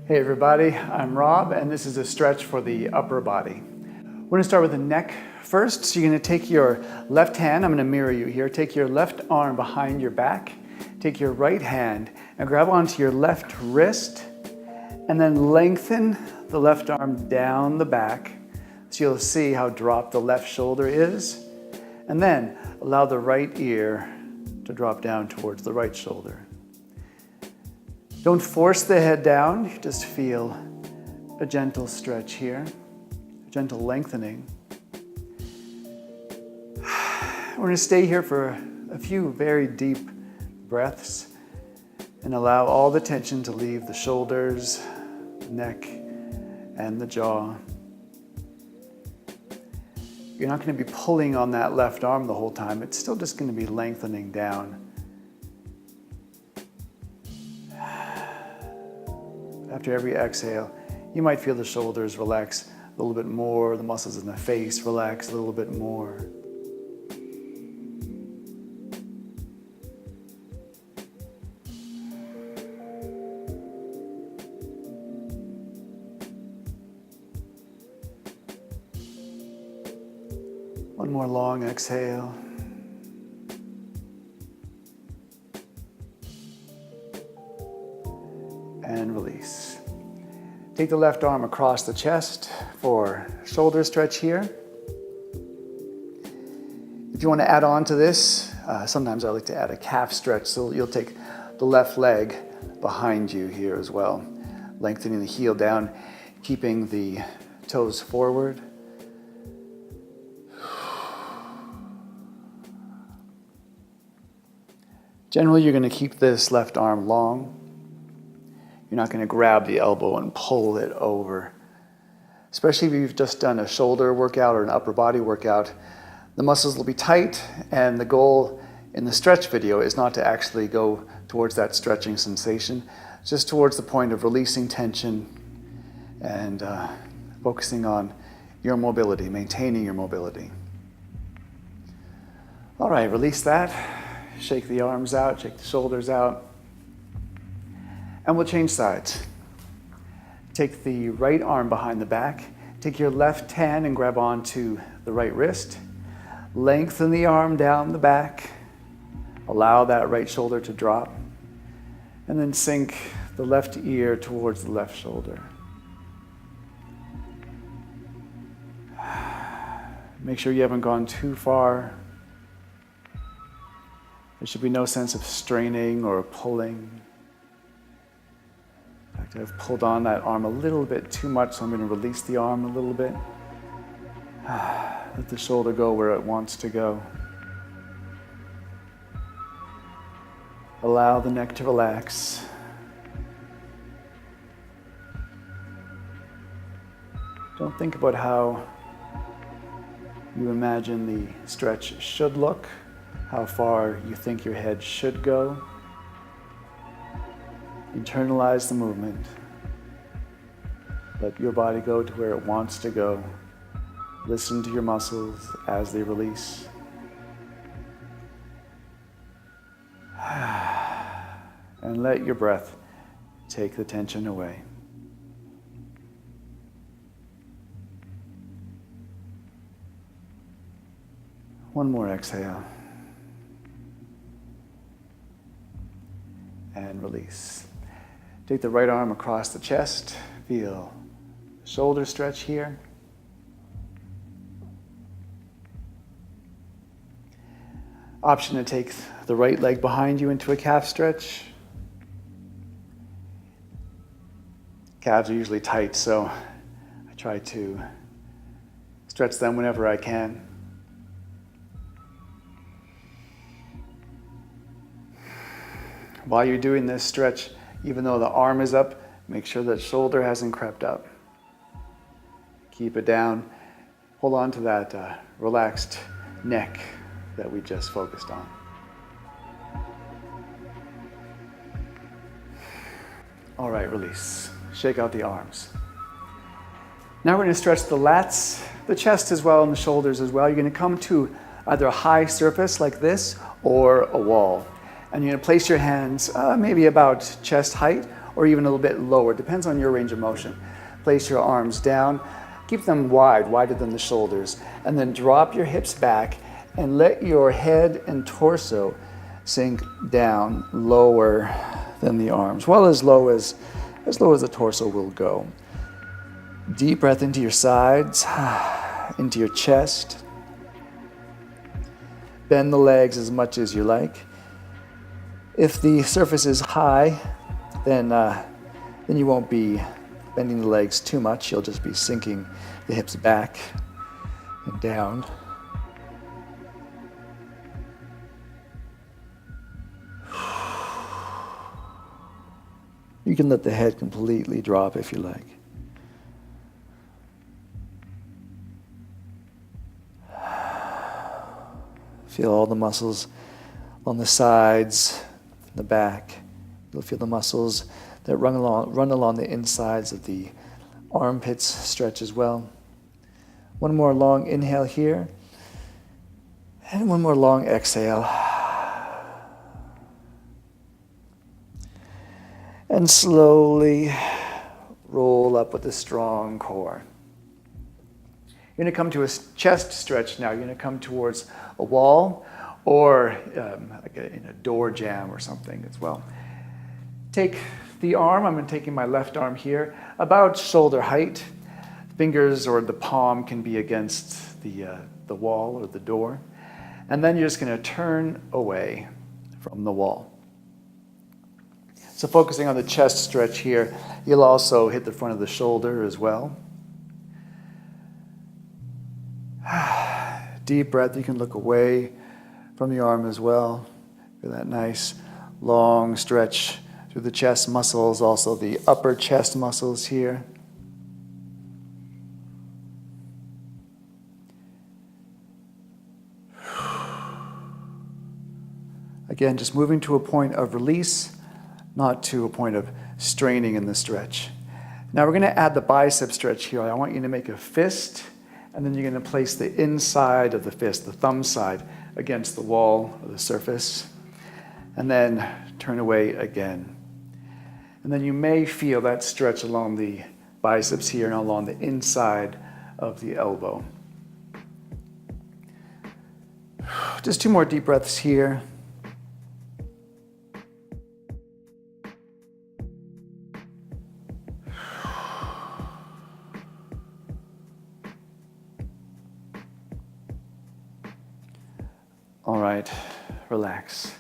Hey everybody, I'm Rob and this is a stretch for the upper body. We're going to start with the neck first. So you're going to take your left hand, I'm going to mirror you here, take your left arm behind your back, take your right hand and grab onto your left wrist and then lengthen the left arm down the back so you'll see how dropped the left shoulder is, and then allow the right ear to drop down towards the right shoulder. Don't force the head down, you just feel a gentle stretch here, a gentle lengthening. We're going to stay here for a few very deep breaths and allow all the tension to leave the shoulders, the neck, and the jaw. You're not going to be pulling on that left arm the whole time, it's still just going to be lengthening down. After every exhale, you might feel the shoulders relax a little bit more, the muscles in the face relax a little bit more. One more long exhale. And release. Take the left arm across the chest for shoulder stretch here. If you want to add on to this, sometimes I like to add a calf stretch, so you'll take the left leg behind you here as well, lengthening the heel down, keeping the toes forward. Generally, you're going to keep this left arm long. You're not going to grab the elbow and pull it over. Especially if you've just done a shoulder workout or an upper body workout, the muscles will be tight, and the goal in the stretch video is not to actually go towards that stretching sensation, just towards the point of releasing tension and focusing on your mobility, maintaining your mobility. All right, release that. Shake the arms out, shake the shoulders out. And we'll change sides. Take the right arm behind the back, take your left hand and grab onto the right wrist, lengthen the arm down the back, allow that right shoulder to drop, and then sink the left ear towards the left shoulder. Make sure you haven't gone too far. There should be no sense of straining or pulling. In fact, I've pulled on that arm a little bit too much, so I'm going to release the arm a little bit. Let the shoulder go where it wants to go. Allow the neck to relax. Don't think about how you imagine the stretch should look, how far you think your head should go. Internalize the movement. Let your body go to where it wants to go. Listen to your muscles as they release. And let your breath take the tension away. One more exhale. And release. Take the right arm across the chest. Feel shoulder stretch here. Option to take the right leg behind you into a calf stretch. Calves are usually tight, so I try to stretch them whenever I can. While you're doing this stretch, even though the arm is up, make sure that shoulder hasn't crept up. Keep it down. Hold on to that relaxed neck that we just focused on. All right, release. Shake out the arms. Now we're going to stretch the lats, the chest as well, and the shoulders as well. You're going to come to either a high surface like this or a wall. And you're going to place your hands maybe about chest height or even a little bit lower. It depends on your range of motion. Place your arms down, keep them wide, wider than the shoulders, and then drop your hips back and let your head and torso sink down lower than the arms, well as low as the torso will go. Deep breath into your sides, into your chest. Bend the legs as much as you like. If the surface is high, then you won't be bending the legs too much. You'll just be sinking the hips back and down. You can let the head completely drop if you like. Feel all the muscles on the sides, the back. You'll feel the muscles that run along the insides of the armpits stretch as well. One more long inhale here, and one more long exhale. And slowly roll up with a strong core. You're going to come to a chest stretch now. You're going to come towards a wall or in a door jamb or something as well. Take the arm, I'm taking my left arm here, about shoulder height. Fingers or the palm can be against the wall or the door. And then you're just going to turn away from the wall. So focusing on the chest stretch here, you'll also hit the front of the shoulder as well. Deep breath, you can look away from the arm as well. Feel that nice long stretch through the chest muscles, also the upper chest muscles here. Again, just moving to a point of release, not to a point of straining in the stretch. Now we're going to add the bicep stretch here. I want you to make a fist, and then you're going to place the inside of the fist, the thumb side, against the wall or the surface, and then turn away again. And then you may feel that stretch along the biceps here and along the inside of the elbow. Just 2 more deep breaths here. All right, relax.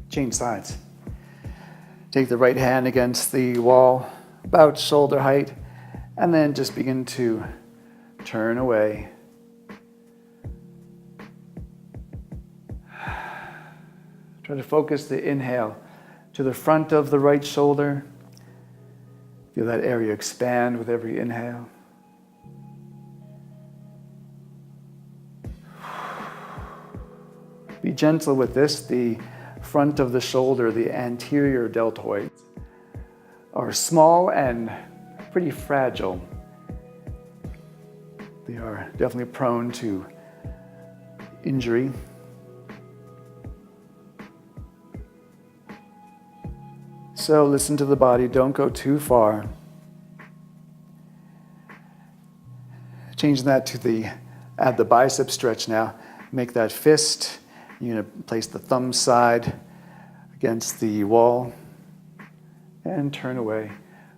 Change sides. Take the right hand against the wall, about shoulder height, and then just begin to turn away. Try to focus the inhale to the front of the right shoulder. Feel that area expand with every inhale. Be gentle with this. The front of the shoulder, the anterior deltoids, are small and pretty fragile. They are definitely prone to injury. So listen to the body, don't go too far. Change that to add the bicep stretch now. Make that fist. You're going to place the thumb side against the wall and turn away.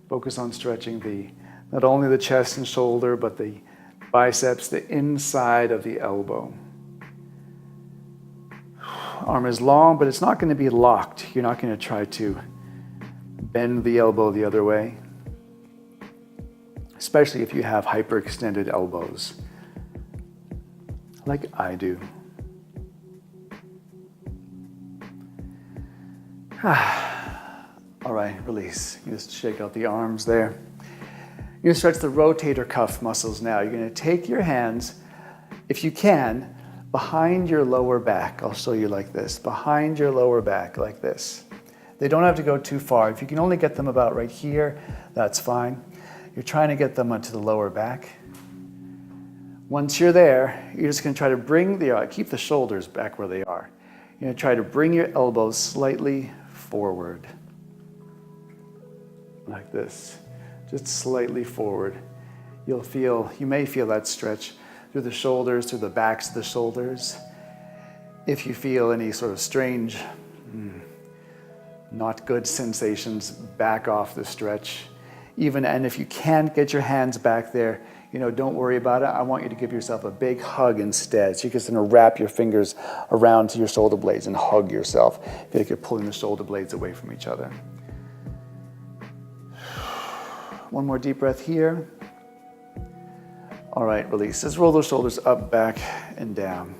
Focus on stretching not only the chest and shoulder, but the biceps, the inside of the elbow. Arm is long, but it's not going to be locked. You're not going to try to bend the elbow the other way, especially if you have hyperextended elbows, like I do. All right, release. You just shake out the arms there. You're going to stretch the rotator cuff muscles now. You're going to take your hands, if you can, behind your lower back. I'll show you like this. Behind your lower back, like this. They don't have to go too far. If you can only get them about right here, that's fine. You're trying to get them onto the lower back. Once you're there, you're just going to try to keep the shoulders back where they are. You're going to try to bring your elbows slightly forward. like this, just slightly forward. You may feel that stretch through the shoulders, through the backs of the shoulders. If you feel any sort of strange, not good sensations, back off the stretch. And if you can't get your hands back there, don't worry about it. I want you to give yourself a big hug instead. So you're just going to wrap your fingers around to your shoulder blades and hug yourself. Feel like you're pulling the shoulder blades away from each other. One more deep breath here. All right, release. Let's roll those shoulders up, back, and down.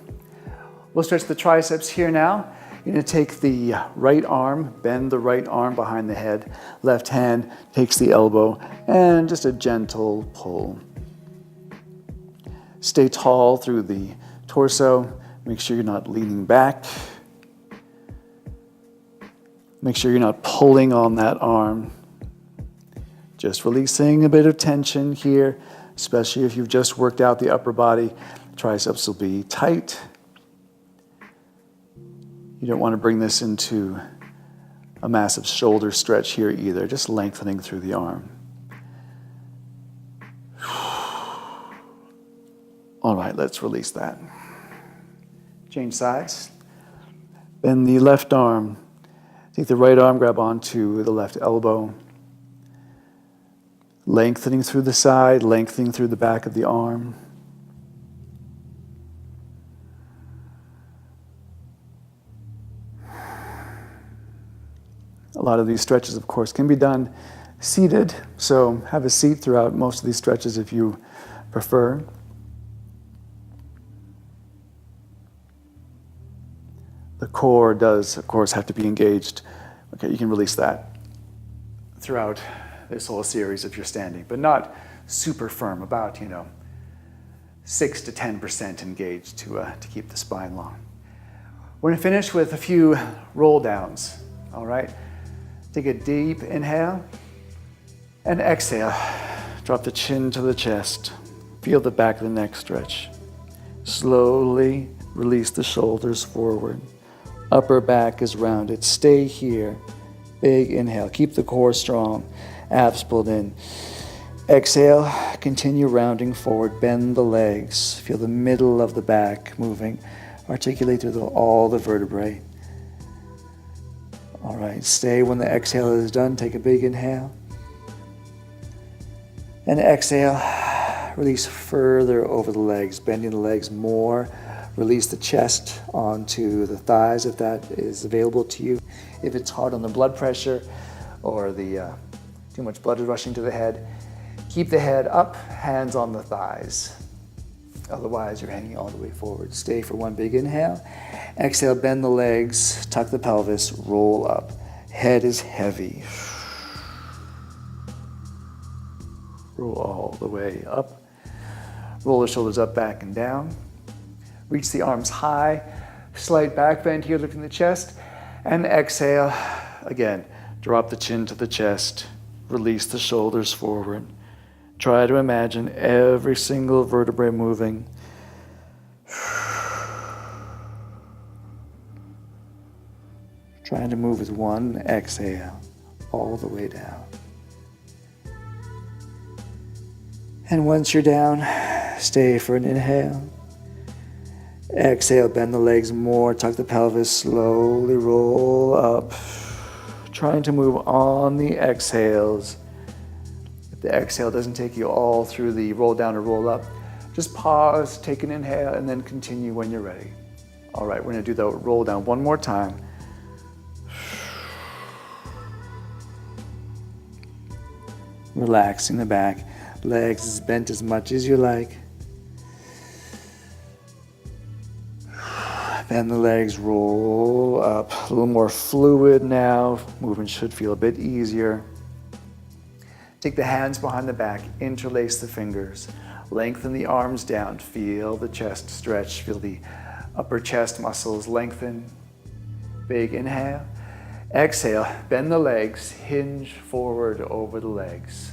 We'll stretch the triceps here now. You're going to take the right arm, bend the right arm behind the head. Left hand takes the elbow, and just a gentle pull. Stay tall through the torso. Make sure you're not leaning back. Make sure you're not pulling on that arm. Just releasing a bit of tension here, especially if you've just worked out the upper body. Triceps will be tight. You don't want to bring this into a massive shoulder stretch here either, just lengthening through the arm. All right, let's release that. Change sides. Bend the left arm. Take the right arm, grab onto the left elbow. Lengthening through the side, lengthening through the back of the arm. A lot of these stretches, of course, can be done seated, so have a seat throughout most of these stretches if you prefer. The core does, of course, have to be engaged. Okay, you can release that throughout this whole series if you're standing, but not super firm, about 6 to 10% engaged to keep the spine long. We're going to finish with a few roll downs. All right, take a deep inhale and exhale. Drop the chin to the chest. Feel the back of the neck stretch. Slowly release the shoulders forward. Upper back is rounded. Stay here. Big inhale. Keep the core strong. Abs pulled in. Exhale. Continue rounding forward. Bend the legs. Feel the middle of the back moving. Articulate through all the vertebrae. All right. Stay when the exhale is done. Take a big inhale. And exhale. Release further over the legs. Bending the legs more. Release the chest onto the thighs if that is available to you. If it's hard on the blood pressure or too much blood is rushing to the head, keep the head up, hands on the thighs. Otherwise, you're hanging all the way forward. Stay for one big inhale. Exhale, bend the legs, tuck the pelvis, roll up. Head is heavy. Roll all the way up. Roll the shoulders up, back, and down. Reach the arms high, slight back bend here, lifting the chest, and exhale. Again, drop the chin to the chest, release the shoulders forward. Try to imagine every single vertebrae moving. Trying to move with one exhale all the way down. And once you're down, stay for an inhale. Exhale, bend the legs more, tuck the pelvis, slowly roll up. Trying to move on the exhales. If the exhale doesn't take you all through the roll down or roll up, just pause, take an inhale, and then continue when you're ready. All right, we're gonna do the roll down one more time. Relaxing the back, legs as bent as much as you like. Bend the legs, roll up. A little more fluid now. Movement should feel a bit easier. Take the hands behind the back, interlace the fingers. Lengthen the arms down. Feel the chest stretch. Feel the upper chest muscles lengthen. Big inhale. Exhale, bend the legs, hinge forward over the legs.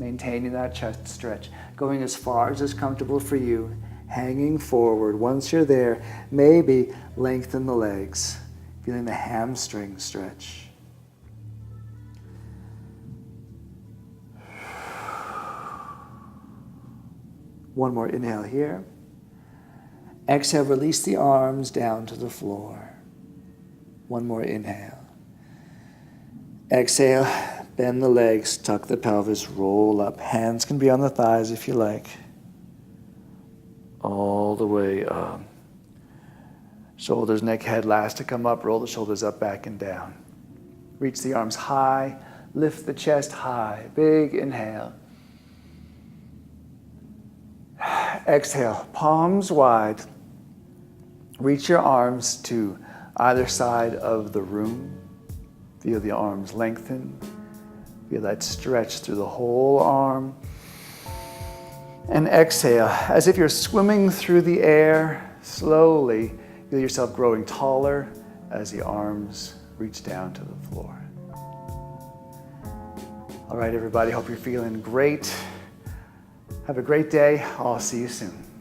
Maintaining that chest stretch. Going as far as is comfortable for you. Hanging forward. Once you're there, maybe lengthen the legs. Feeling the hamstring stretch. One more inhale here. Exhale, release the arms down to the floor. One more inhale. Exhale, bend the legs, tuck the pelvis, roll up. Hands can be on the thighs if you like. All the way up. Shoulders, neck, head, last to come up. Roll the shoulders up, back, and down. Reach the arms high. Lift the chest high. Big inhale. Exhale, palms wide. Reach your arms to either side of the room. Feel the arms lengthen. Feel that stretch through the whole arm. And exhale, as if you're swimming through the air, slowly feel yourself growing taller as the arms reach down to the floor. All right, everybody, hope you're feeling great. Have a great day. I'll see you soon.